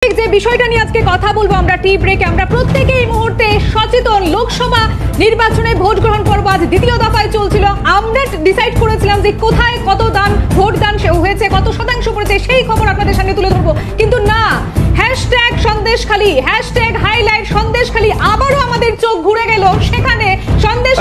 যে বিষয়টা নিয়ে আজকে কথা বলবো আমরা টি ব্রেকে, আমরা প্রত্যেকে এই মুহূর্তে সচেতন। লোকসভা নির্বাচনে ভোট গ্রহণ পর্ব আজ দ্বিতীয় দফায় চলছিল। আমরা ডিসাইড করেছিলাম যে কোথায় কত দান ভোট দান হয়েছে, কত শতাংশ পড়েছে, সেই খবর আপনাদের সামনে তুলে ধরবো। কিন্তু না, hashtag Sandeshkhali, hashtag highlight Sandeshkhali, আবারও আমাদের চোখ ঘুরে গেল সেখানে।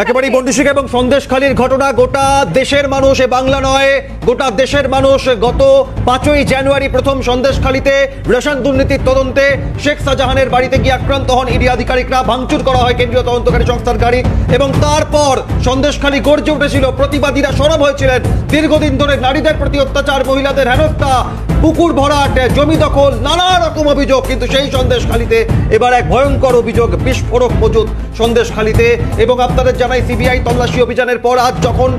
একেবারেই বন্দিশিকা এবং সন্দেশখালীর ঘটনা গোটা দেশের মানুষ, বাংলা নয় গোটা দেশের মানুষ গত 5ই জানুয়ারি প্রথম সন্দেশখালীতে রেশন দুর্নীতির তদন্তে শেখ শাহজাহানের বাড়িতে গিয়ে আক্রান্ত হন ইডি আধিকারিকরা। ভাঙচুর করা হয় কেন্দ্রীয় তদন্তকারী সংস্থার গাড়ি এবং তারপর সন্দেশখালী গর্জে উঠেছিল। প্রতিবাদীরা সরব হয়েছিলেন। দীর্ঘদিন ধরে নারীদের প্রতি অত্যাচার, মহিলাদের হেনস্থা, পুকুর ভরাট, জমি দখল, নানা রকম অভিযোগ। কিন্তু সেই সন্দেশখালীতে এবার এক ভয়ঙ্কর অভিযোগ, বিস্ফোরক মজুদ সন্দেশখালীতে। এবং আপনাদের জানাই, সিবিআই তল্লাশি অভিযানের পর আজ যখন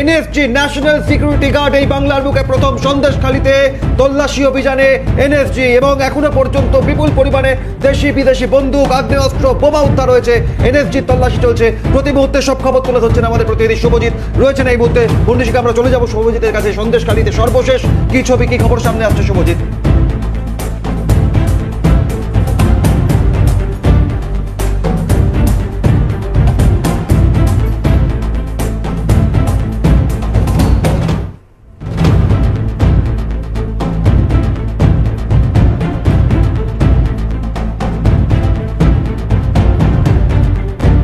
এনএসজি ন্যাশনাল সিকিউরিটি গার্ড এই বাংলার বুকে প্রথম সন্দেশখালীতে তল্লাশি অভিযানে এনএসজি, এবং এখনো পর্যন্ত বিপুল পরিমাণে দেশি বিদেশি বন্দুক, আগ্নেয়াস্ত্র, বোমা উদ্ধার হয়েছে। এনএসজির তল্লাশি চলছে। প্রতি মুহূর্তে সব খবর তুলে ধরছেন আমাদের প্রতিনিধি শুভজিৎ রয়েছেন এই মুহূর্তে। বন্দিশিকা আমরা চলে যাবো শুভজিতের কাছে। সন্দেশখালীতে সর্বশেষ কি ছবি, কি খবর সামনে আসছে শুভজিৎ?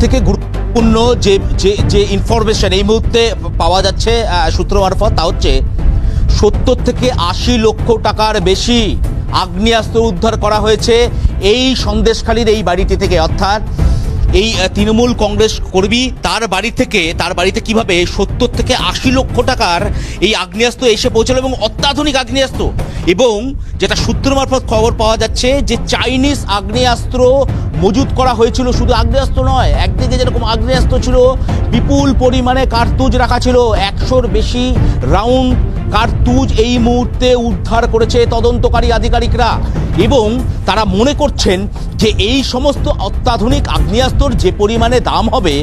থেকে গুরুত্বপূর্ণ যে ইনফরমেশন এই মুহূর্তে পাওয়া যাচ্ছে সূত্র মারফত, তা হচ্ছে 70 থেকে 80 লক্ষ টাকার বেশি আগ্নেয়াস্ত্র উদ্ধার করা হয়েছে এই সন্দেশখালীর এই বাড়িটি থেকে। অর্থাৎ এই তৃণমূল কংগ্রেস কর্মী তার বাড়িতে কিভাবে 70 থেকে 80 লক্ষ টাকার এই আগ্নেয়াস্ত্র এসে পৌঁছলো, এবং অত্যাধুনিক আগ্নেয়াস্ত্র। এবং যেটা সূত্র মারফত খবর পাওয়া যাচ্ছে যে চাইনিজ আগ্নেয়াস্ত্র মজুত করা হয়েছিল। শুধু আগ্নেয়াস্ত্র নয়, একদিকে যেরকম আগ্নেয়াস্ত্র ছিল, বিপুল পরিমাণে কার্তুজ রাখা ছিল। 100-র বেশি রাউন্ড কার্তুজ এই মুহূর্তে উদ্ধার করেছে তদন্তকারী আধিকারিকরা। এবং তারা মনে করছেন যে এই সমস্ত অত্যাধুনিক আগ্নেয়াস্ত্রর যে পরিমাণে দাম হবে,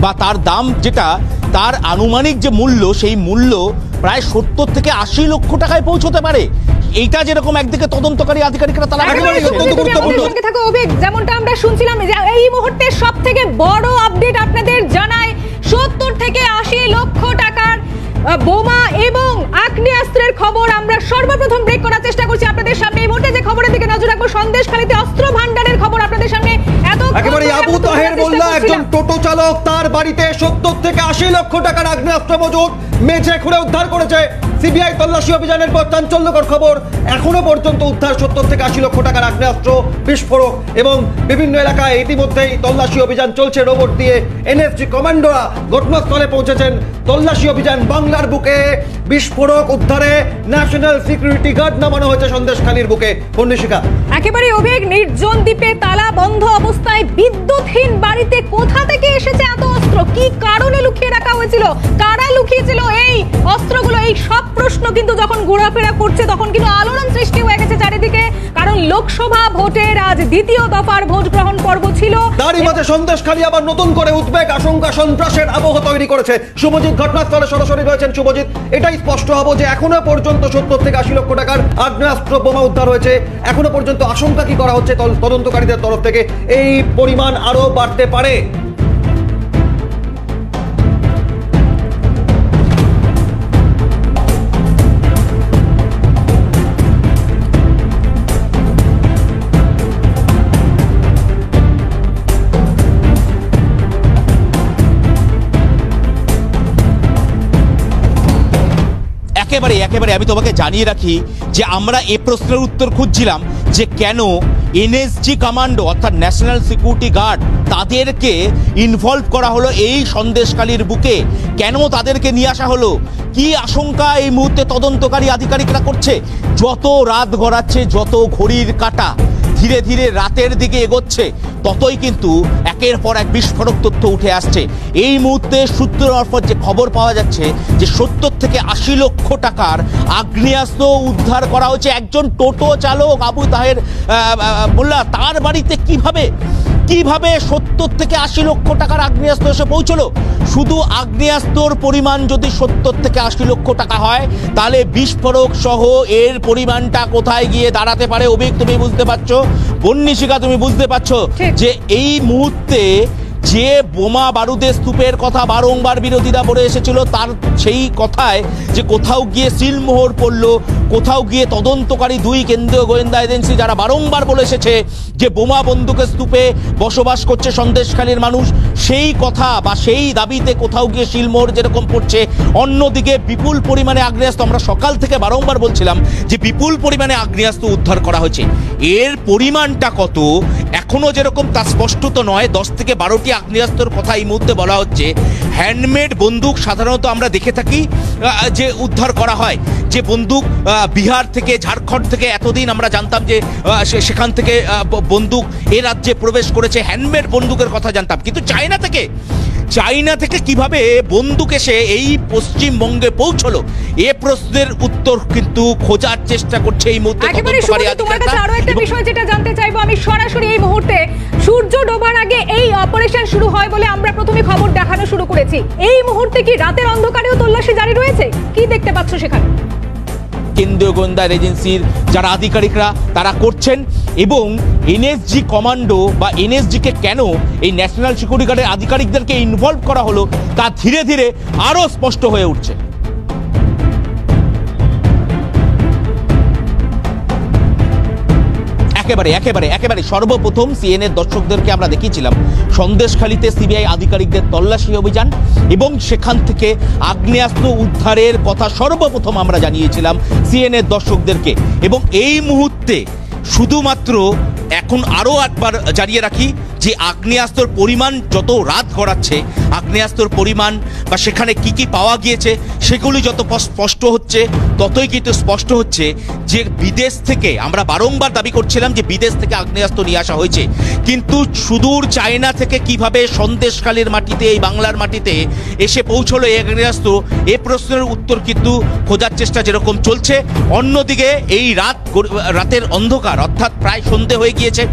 বা তার দাম যেটা, তার আনুমানিক যে মূল্য, সেই মূল্য প্রায় 70 থেকে 80 লক্ষ টাকায় পৌঁছতে পারে। এইটা যেরকম একদিকে তদন্তকারী আধিকারিকরা তারা যেমনটা আমরা শুনছিলাম, এই মুহূর্তে সব থেকে বড় আপডেট আপনাদের জানাই, 70 থেকে 80 লক্ষ টাকার বোমা এবং আগ্নেয়াস্ত্রের খবর আমরা সর্বপ্রথম ব্রেক করার চেষ্টা করছি আপনাদের সামনে। এই মুহূর্তে যে খবরের দিকে নজর রাখবো, সন্দেশখালীতে অস্ত্র ভান্ডারের খবর আপনাদের সামনে। একেবারে আবু তাহের মোল্লা, একজন টোটো চালক, তার বাড়িতে 70 থেকে 80 লক্ষ টাকার আগ্নেয়াস্ত্র মজুদ, মেঝে খুঁড়ে উদ্ধার করেছে সিবিআই তল্লাশি অভিযানের পর। চাঞ্চল্যকর খবর, এখনো পর্যন্ত উদ্ধার 70 থেকে 80 লক্ষ টাকার আগ্নেয়াস্ত্র, বিস্ফোরক। এবং বিভিন্ন এলাকায় ইতিমধ্যেই তল্লাশি অভিযান চলছে রোবট দিয়ে। এনএসজি কমান্ডোরা ঘটনাস্থলে পৌঁছেছেন। তল্লাশি অভিযান বাংলার বুকে, বিস্ফোরক উদ্ধারে ন্যাশনাল সিকিউরিটি গার্ড নামানো হয়েছে সন্দেশখালীর বুকে। বন্দিশিকা, একেবারে অভিযোগ, নির্জন দ্বীপে তালা বন্ধ অবস্থায় বিদ্যুৎহীন বাড়িতে কোথা থেকে এসেছে এত অস্ত্র? কি কারণে লুকিয়ে রাখা হয়েছিল? কারা লুকিয়েছিল এই অস্ত্রগুলো? এই সব প্রশ্ন কিন্তু যখন ঘোরাফেরা করছে তখন কিন্তু আলোড়ন সৃষ্টি হয়ে গেছে চারিদিকে। কারণ লোকসভা ভোটের আজ দ্বিতীয় দফার ভোট গ্রহণ পর্ব ছিল। তারই মাঝে সন্দেশখালী আবার নতুন করে উদ্বেগ, আশঙ্কা, সন্ত্রাসের আবহ তৈরি করেছে। শুভজিৎ ঘটনাস্থলে সরাসরি রয়েছেন। শুভজিৎ, এটাই স্পষ্ট হবো যে এখনো পর্যন্ত 70 থেকে 80 লক্ষ টাকার আগ্নেয়াস্ত্র, বোমা উদ্ধার হয়েছে। এখনো পর্যন্ত আশঙ্কা কি করা হচ্ছে তদন্তকারীদের তরফ থেকে? এই পরিমাণ আরো বাড়তে পারে। একেবারে আমি তোমাকে জানিয়ে রাখি যে আমরা এই প্রশ্নের উত্তর খুঁজছিলাম যে কেন এনএসজি কমান্ডো অর্থাৎ ন্যাশনাল সিকিউরিটি গার্ড তাদেরকে ইনভলভ করা হলো এই সন্দেশখালীর বুকে, কেন তাদেরকে নিয়ে আসা হলো, কি আশঙ্কা এই মুহূর্তে তদন্তকারী আধিকারিকরা করছে। যত রাত গড়াচ্ছে, যত ঘড়ির কাঁটা ধীরে ধীরে রাতের দিকে এগোচ্ছে, ততই কিন্তু একের পর এক বিস্ফোরক তথ্য উঠে আসছে। এই মুহূর্তে সূত্র মারফত যে খবর পাওয়া যাচ্ছে যে 70 থেকে 80 লক্ষ টাকার আগ্নেয়াস্ত্র উদ্ধার করা হয়েছে একজন টোটো চালক আবু তাহের মোল্লা, তার বাড়িতে কিভাবে 70 থেকে 80 লক্ষ টাকার আগ্নেয়াস্ত্র এসে পৌঁছলো। শুধু আগ্নেয়াস্ত্রর পরিমাণ যদি 70 থেকে 80 লক্ষ টাকা হয়, তাহলে বিস্ফোরক সহ এর পরিমাণটা কোথায় গিয়ে দাঁড়াতে পারে। অভিক, তুমি বুঝতে পারছো, বন্নিশিকা তুমি বুঝতে পারছো যে এই মুহূর্তে যে বোমা বারুদের স্তূপের কথা বারংবার বিরোধীরা বলে এসেছিল, তার সেই কথায় যে কোথাও গিয়ে সিলমোহর পড়ল, কোথাও গিয়ে তদন্তকারী 2 কেন্দ্রীয় গোয়েন্দা এজেন্সি যারা বারংবার বলে এসেছে যে বোমা বন্দুকের স্তূপে বসবাস করছে সন্দেশখালীর মানুষ, সেই কথা বা সেই দাবিতে কোথাও গিয়ে সিলমোহর যেরকম পড়ছে, অন্যদিকে বিপুল পরিমাণে আগ্নেয়াস্ত্র, আমরা সকাল থেকে বারংবার বলছিলাম যে বিপুল পরিমাণে আগ্নেয়াস্ত্র উদ্ধার করা হয়েছে। এর পরিমাণটা কত এখনো যেরকম তা স্পষ্ট তো নয়। 10 থেকে 12টি আগ্নেয়াস্ত্রের কথা এই মুহূর্তে বলা হচ্ছে। হ্যান্ডমেড বন্দুক সাধারণত আমরা দেখে থাকি যে উদ্ধার করা হয়, যে বন্দুক বিহার থেকে ঝাড়খণ্ড থেকে এতদিন আমরা জানতাম যে সেখান থেকে বন্দুক এ রাজ্যে প্রবেশ করেছে, হ্যান্ডমেড বন্দুকের কথা জানতাম, কিন্তু চায়না থেকে কিভাবে বন্দুক এসে এই পশ্চিমবঙ্গে পৌঁছলো, এ প্রশ্নের উত্তর কিন্তু খোঁজার চেষ্টা করছে এই মুহূর্তে তদন্তকারী আধিকারিকরা। আরো একটা বিষয় যেটা জানতে চাইবো আমি সরাসরি, এই মুহূর্তে সূর্য ডোবার আগে এই অপারেশন শুরু হয় বলে আমরা প্রথমে খবর দেখানো শুরু করেছি। এই মুহূর্তে কি রাতের অন্ধকারেও তল্লাশি জারি রয়েছে? কি দেখতে পাচ্ছ সেখানে? কেন্দ্রীয় গোয়েন্দা এজেন্সির যারা আধিকারিকরা তারা করছেন, এবং এনএসজি কমান্ডো বা এনএসজি কে কেন এই ন্যাশনাল সিকিউরিটি গার্ডের আধিকারিকদেরকে ইনভলভ করা হলো তা ধীরে ধীরে আরো স্পষ্ট হয়ে উঠছে। একেবারে সর্বপ্রথম সিএনএর দর্শকদেরকে আমরা দেখিয়েছিলাম সন্দেশখালীতে সিবিআই আধিকারিকদের তল্লাশি অভিযান, এবং সেখান থেকে আগ্নেয়াস্ত্র উদ্ধারের কথা সর্বপ্রথম আমরা জানিয়েছিলাম সিএনএর দর্শকদেরকে। এবং এই মুহূর্তে শুধুমাত্র এখন আরও একবার জানিয়ে রাখি যে আগ্নেয়াস্ত্রর পরিমাণ যত রাত গড়াচ্ছে, আগ্নেয়াস্ত্রর পরিমাণ বা সেখানে কি কি পাওয়া গিয়েছে সেগুলি যত স্পষ্ট হচ্ছে, ততই কিন্তু স্পষ্ট হচ্ছে যে বিদেশ থেকে, আমরা বারংবার দাবি করছিলাম যে বিদেশ থেকে আগ্নেয়াস্ত্র নিয়ে আসা হয়েছে, কিন্তু সুদূর চায়না থেকে কিভাবে সন্দেশখালীর মাটিতে, এই বাংলার মাটিতে এসে পৌঁছলো এই আগ্নেয়াস্ত্র, এ প্রশ্নের উত্তর কিন্তু খোঁজার চেষ্টা যেরকম চলছে। অন্যদিকে এই রাতের অন্ধকার, অর্থাৎ প্রায় সন্ধে হয়ে গিয়েছে,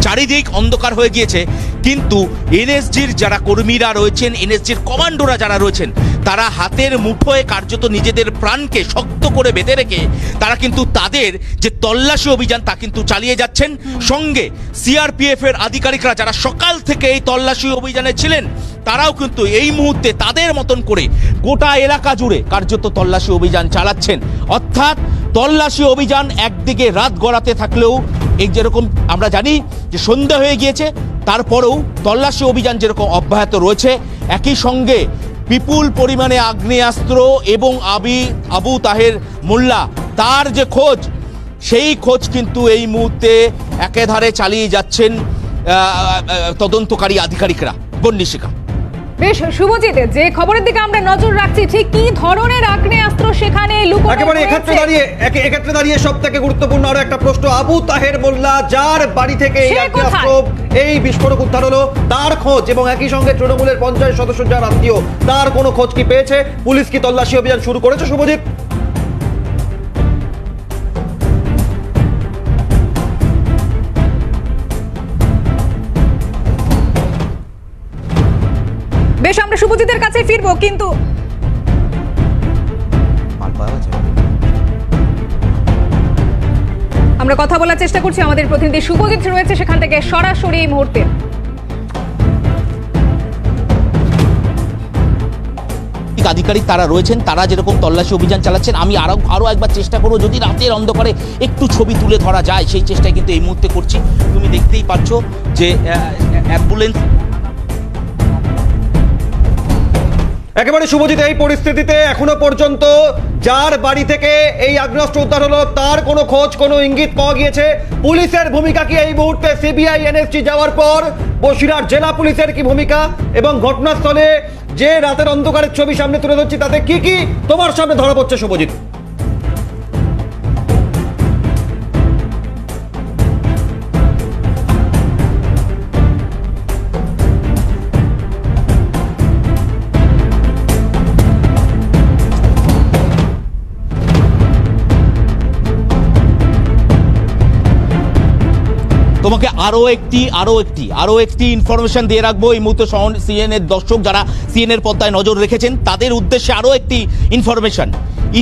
চারিদিক অন্ধকার হয়ে গিয়েছে, কিন্তু এনএসজির যারা কর্মীরা রয়েছেন, এনএসজির কমান্ডোরা যারা রয়েছেন, তারা হাতের মুঠোয় কার্যত নিজেদের প্রাণকে শক্ত করে বেঁধে রেখে তারা কিন্তু তাদের যে তল্লাশি অভিযান তা কিন্তু চালিয়ে যাচ্ছেন। সঙ্গে সিআরপিএফ এর আধিকারিকরা যারা সকাল থেকে এই তল্লাশি অভিযানে ছিলেন, তারাও কিন্তু এই মুহূর্তে তাদের মতন করে গোটা এলাকা জুড়ে কার্যত তল্লাশি অভিযান চালাচ্ছেন। অর্থাৎ তল্লাশি অভিযান একদিকে রাত গড়াতে থাকলেও, এই যেরকম আমরা জানি যে সন্ধ্যা হয়ে গিয়েছে, তারপরেও তল্লাশি অভিযান যেরকম অব্যাহত রয়েছে, একই সঙ্গে বিপুল পরিমাণে আগ্নেয়াস্ত্র এবং আবু তাহের মোল্লা তার যে খোঁজ, সেই খোঁজ কিন্তু এই মুহূর্তে একেধারে চালিয়ে যাচ্ছেন তদন্তকারী আধিকারিকরা। বন্নিশিকা। বেশ শুভজিৎ, যে খবরের দিকে আমরা নজর রাখছি, ঠিক কি ধরনের আগ্নেয়াস্ত্র সেখানে লুকোনো একেবারে এক্ষেত্রে দাঁড়িয়ে সব থেকে গুরুত্বপূর্ণ আরো একটা প্রশ্ন, আবু তাহের মোল্লা যার বাড়ি থেকে এই আগ্নেয়াস্ত্র, এই বিস্ফোরক উদ্ধার হলো, তার খোঁজ, এবং একই সঙ্গে তৃণমূলের পঞ্চায়েত সদস্য যার আত্মীয়, তার কোনো খোঁজ কি পেয়েছে? পুলিশ কি তল্লাশি অভিযান শুরু করেছে শুভজিৎ? বেশ, আমরা শুভজিতের কাছে ফিরবো, কিন্তু আমরা কথা বলার চেষ্টা করছি, আমাদের প্রতিনিধি শুভজিৎ রয়েছে সেখান থেকে সরাসরি এই মুহূর্তে। আধিকারিক তারা রয়েছেন, তারা যেরকম তল্লাশি অভিযান চালাচ্ছেন, আমি আরো একবার চেষ্টা করবো যদি রাতের অন্ধকারে একটু ছবি তুলে ধরা যায়, সেই চেষ্টায় কিন্তু এই মুহূর্তে করছি। তুমি দেখতেই পাচ্ছ যে অ্যাম্বুলেন্স একেবারে শুভজিৎ, এই পরিস্থিতিতে এখনো পর্যন্ত যার বাড়ি থেকে এই আগ্নেয়াস্ত্র উদ্ধার হলো তার কোনো খোঁজ, কোনো ইঙ্গিত পাওয়া গিয়েছে? পুলিশের ভূমিকা কি এই মুহূর্তে? সিবিআই এনএসজি যাওয়ার পর বসিরহাট জেলা পুলিশের কি ভূমিকা, এবং ঘটনাস্থলে যে রাতের অন্ধকারের ছবি সামনে তুলে ধরছি তাতে কি কি তোমার সামনে ধরা পড়ছে শুভজিৎ? তোমাকে আরো একটি ইনফরমেশন দিয়ে রাখবো এই মুহূর্তে সিএনএর দর্শক যারা সিএনএর পর্দায় নজর রেখেছেন তাদের উদ্দেশ্যে আরো একটি ইনফরমেশন।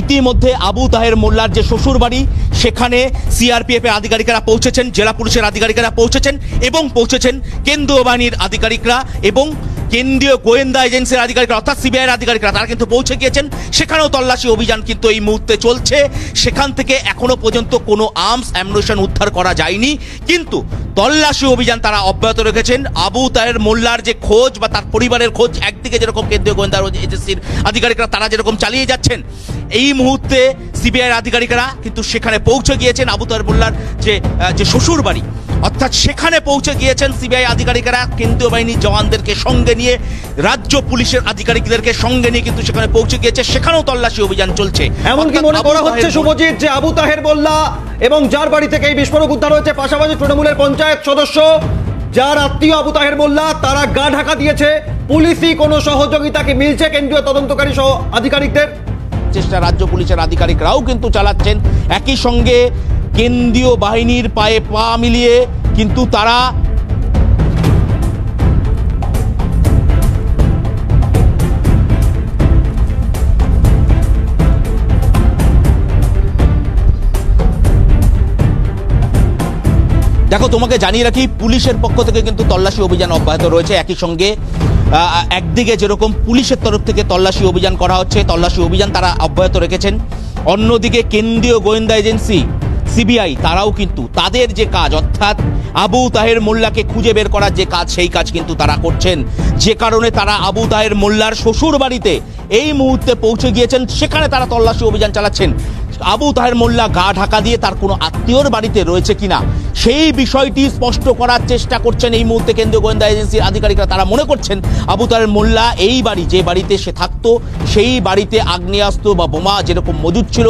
ইতিমধ্যে আবু তাহের মোল্লার যে শ্বশুর বাড়ি সেখানে সিআরপিএফ এর আধিকারিকরা পৌঁছেছেন, জেলা পুলিশের আধিকারিকরা পৌঁছেছেন এবং পৌঁছেছেন কেন্দ্রীয় বাহিনীর আধিকারিকরা এবং কেন্দ্রীয় গোয়েন্দা এজেন্সির আধিকারিকরা অর্থাৎ সিবিআইয়ের আধিকারিকরা তারা কিন্তু পৌঁছে গিয়েছেন। সেখানেও তল্লাশি অভিযান কিন্তু এই মুহূর্তে চলছে। সেখান থেকে এখনো পর্যন্ত কোনো আর্মস অ্যামুনিশন উদ্ধার করা যায়নি, কিন্তু তল্লাশি অভিযান তারা অব্যাহত রেখেছেন। আবু তাহের মোল্লার যে খোঁজ বা তার পরিবারের খোঁজ একদিকে যেরকম কেন্দ্রীয় গোয়েন্দা এজেন্সির আধিকারিকরা তারা যেরকম চালিয়ে যাচ্ছেন, এই মুহূর্তে সিবিআইয়ের আধিকারিকরা কিন্তু সেখানে পৌঁছে গিয়েছেন। আবু তাহের মোল্লার যে শ্বশুর বাড়ি অর্থাৎ সেখানে পৌঁছে গিয়েছেন সিবিআই আধিকারিকরা কেন্দ্রীয় বাহিনীর জওয়ানদেরকে সঙ্গে নিয়ে, রাজ্য পুলিশের আধিকারিকদেরকে সঙ্গে নিয়ে কিন্তু সেখানে পৌঁছে গিয়েছে। সেখানেও তল্লাশি অভিযান চলছে। এমনকি মনে করা হচ্ছে শুভজিৎ যে আবু তাহের মোল্লা এবং যার বাড়ি থেকে এই বিস্ফোরক উদ্ধার হয়েছে পাশাপাশি তৃণমূলের পঞ্চায়েত সদস্য যার আত্মীয় আবু তাহের মোল্লা তারা গা ঢাকা দিয়েছে। পুলিশই কোনো সহযোগিতা কি মিলছে কেন্দ্রীয় তদন্তকারী সহ আধিকারিকদের? চেষ্টা রাজ্য পুলিশের আধিকারিকরাও কিন্তু চালাচ্ছেন। একই সঙ্গে কেন্দ্রীয় বাহিনীর পায়ে পা মিলিয়ে কিন্তু তারা দেখো, তোমাকে জানিয়ে রাখি পুলিশের পক্ষ থেকে কিন্তু তল্লাশি অভিযান অব্যাহত রয়েছে। একই সঙ্গে একদিকে যেরকম পুলিশের তরফ থেকে তল্লাশি অভিযান করা হচ্ছে, তল্লাশি অভিযান তারা অব্যাহত রেখেছেন, অন্যদিকে কেন্দ্রীয় গোয়েন্দা এজেন্সি সিবিআই তারাও কিন্তু তাদের যে কাজ অর্থাৎ আবু তাহের মোল্লাকে খুঁজে বের করার যে কাজ সেই কাজ কিন্তু তারা করছেন। যে কারণে তারা আবু তাহের মোল্লার শ্বশুর বাড়িতে এই মুহূর্তে পৌঁছে গিয়েছেন, সেখানে তারা তল্লাশি অভিযান চালাচ্ছেন। আবু তাহের মোল্লা গা ঢাকা দিয়ে তার কোনো আত্মীয়র বাড়িতে রয়েছে কিনা সেই বিষয়টি স্পষ্ট করার চেষ্টা করছেন এই মুহূর্তে কেন্দ্রীয় গোয়েন্দা এজেন্সির আধিকারিকরা। তারা মনে করছেন আবু তাহের মোল্লা এই বাড়ি যে বাড়িতে সে থাকতো সেই বাড়িতে আগ্নেয়াস্ত্র বা বোমা যেরকম মজুদ ছিল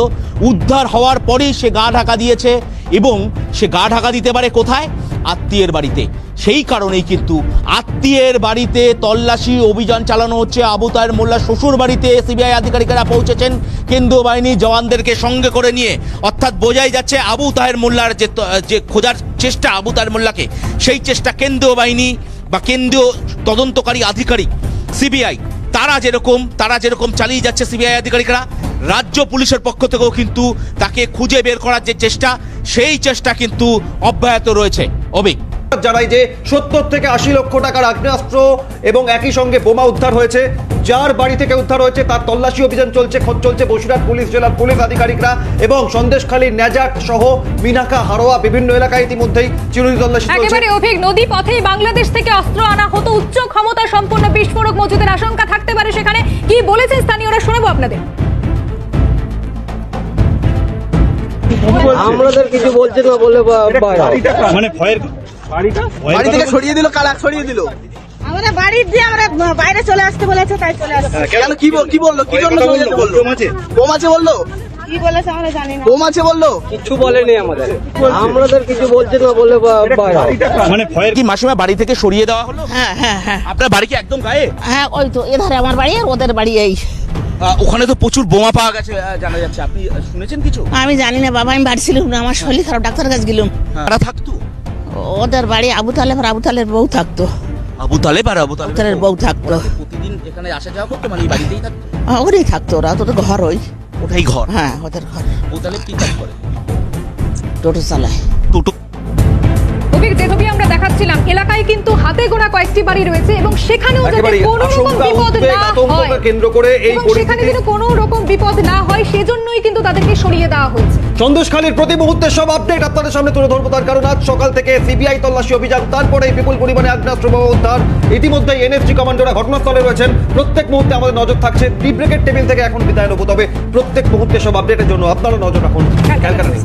উদ্ধার হওয়ার পরেই সে গা ঢাকা দিয়েছে এবং সে গা ঢাকা দিতে পারে কোথায়? আত্মীয়ের বাড়িতে। সেই কারণেই কিন্তু আত্মীয়ের বাড়িতে তল্লাশি অভিযান চালানো হচ্ছে। আবু তাহের মোল্লার শ্বশুর বাড়িতে সিবিআই আধিকারিকরা পৌঁছেছেন কেন্দ্রীয় বাহিনীর জওয়ানদেরকে সঙ্গে করে নিয়ে, অর্থাৎ বোঝাই যাচ্ছে আবু তাহের মোল্লার যে খোঁজার চেষ্টা আবু তাহের মোল্লাকে, সেই চেষ্টা কেন্দ্রীয় বাহিনী বা কেন্দ্রীয় তদন্তকারী আধিকারিক সিবিআই তারা যেরকম চালিয়ে যাচ্ছে সিবিআই আধিকারিকরা, রাজ্য পুলিশের পক্ষ থেকেও কিন্তু তাকে খুঁজে বের করার যে চেষ্টা সেই চেষ্টা কিন্তু অব্যাহত রয়েছে। অভিক জানাই যে 70 থেকে 80 লক্ষ টাকার আগ্নেয়াস্ত্র এবং একই সঙ্গে বোমা উদ্ধার হয়েছে। যার বাড়ি থেকে উদ্ধার হয়েছে তার তল্লাশি অভিযান চলছে। খোঁজ চলছে বসিরহাট পুলিশ জেলার পুলিশ আধিকারিকরা এবং সন্দেশখালী নেজাট সহ মিনাকা হারোয়া বিভিন্ন এলাকায় ইতিমধ্যেই চিরুনি তল্লাশি চলছে। একেবারে অভিক, নদী পথেই বাংলাদেশ থেকে অস্ত্র আনা হতো, উচ্চ ক্ষমতা সম্পন্ন বিস্ফোরক মজুদের আশঙ্কা থাকতে পারে সেখানে। কি বলেছেন স্থানীয়রা শোনাবো আপনাদের। আমাদের কিছু বলছে না বলে মানে ভয়ের বাড়ি থেকে সরিয়ে দিল, কারা সরিয়ে দিল? আমরা বাড়ি দিয়ে আমরা বাইরে চলে আসতে বলেছে, তাই চলে আসছে। কেন কি বললো? কি জন্য সরিয়ে দিতে বললো? বোম আছে বললো? কি বলেছে আমরা জানি না। বোম আছে বললো? কিছু বলেনি আমাদের কিছু বলছে না বলে মানে ভয়ের কি মাসিমা বাড়ি থেকে সরিয়ে দেওয়া হলো? হ্যাঁ হ্যাঁ হ্যাঁ আপনার বাড়ি কি একদম গায়ে? হ্যাঁ, ওই তো এধারে আমার বাড়ি আর ওদের বাড়ি এই। ওখানে তো প্রচুর বোমা পাওয়া গেছে জানা যাচ্ছে, আপনি শুনেছেন কিছু? আমি জানি না বাবা, আমি বাড়ি ছিলাম না, আমার শরীর খারাপ, ডাক্তার কাছে গেলাম। তারা থাকতো ওদের বাড়ি আবু তালেব আর আবু তালের বউ থাকতো। আবু তালেব তালের বউ থাকতো, প্রতিদিন এখানে আসা যাওয়া করতো, মানে এই বাড়িতেই থাকতো? ওরই থাকতো, ওরা তোদের ঘর ওই। ওটাই ঘর? হ্যাঁ, ওদের ঘর। আবু তালেব কি কাজ করে? টোটো চালায়। টোটো। অভিক, যে ছবি আমরা দেখাচ্ছিলাম এলাকায় কিন্তু হাতে গোনা কয়েকটি বাড়ি রয়েছে এবং সেখানেও যাতে একেবারেই কোনো রকম আশঙ্কা, বিপদ উদ্বেগ, না আতঙ্ককে হয় কেন্দ্র করে এই এবং সেখানে পরিস্থিতি যেন কোনো রকম বিপদ না হয় সেজন্যই কিন্তু তাদেরকে সরিয়ে দেওয়া হয়েছে। সন্দেশখালীর প্রতি মুহূর্তে সব আপডেট আপনাদের সামনে তুলে ধরবো, তার কারণ আজ সকাল থেকে সিবিআই তল্লাশি অভিযান, তারপরে বিপুল পরিমাণে আগ্নেয়াস্ত্র বোমা উদ্ধার। ইতিমধ্যে এনএসজি কমান্ডোরা ঘটনাস্থলে রয়েছেন। প্রত্যেক মুহূর্তে আমাদের নজর থাকছে টি ব্রেকের টেবিল থেকে এখন বিদায় নেবো, তবে প্রত্যেক মুহূর্তে সব আপডেটের জন্য আপনারা নজর রাখুন ক্যালকাটা নিউজ।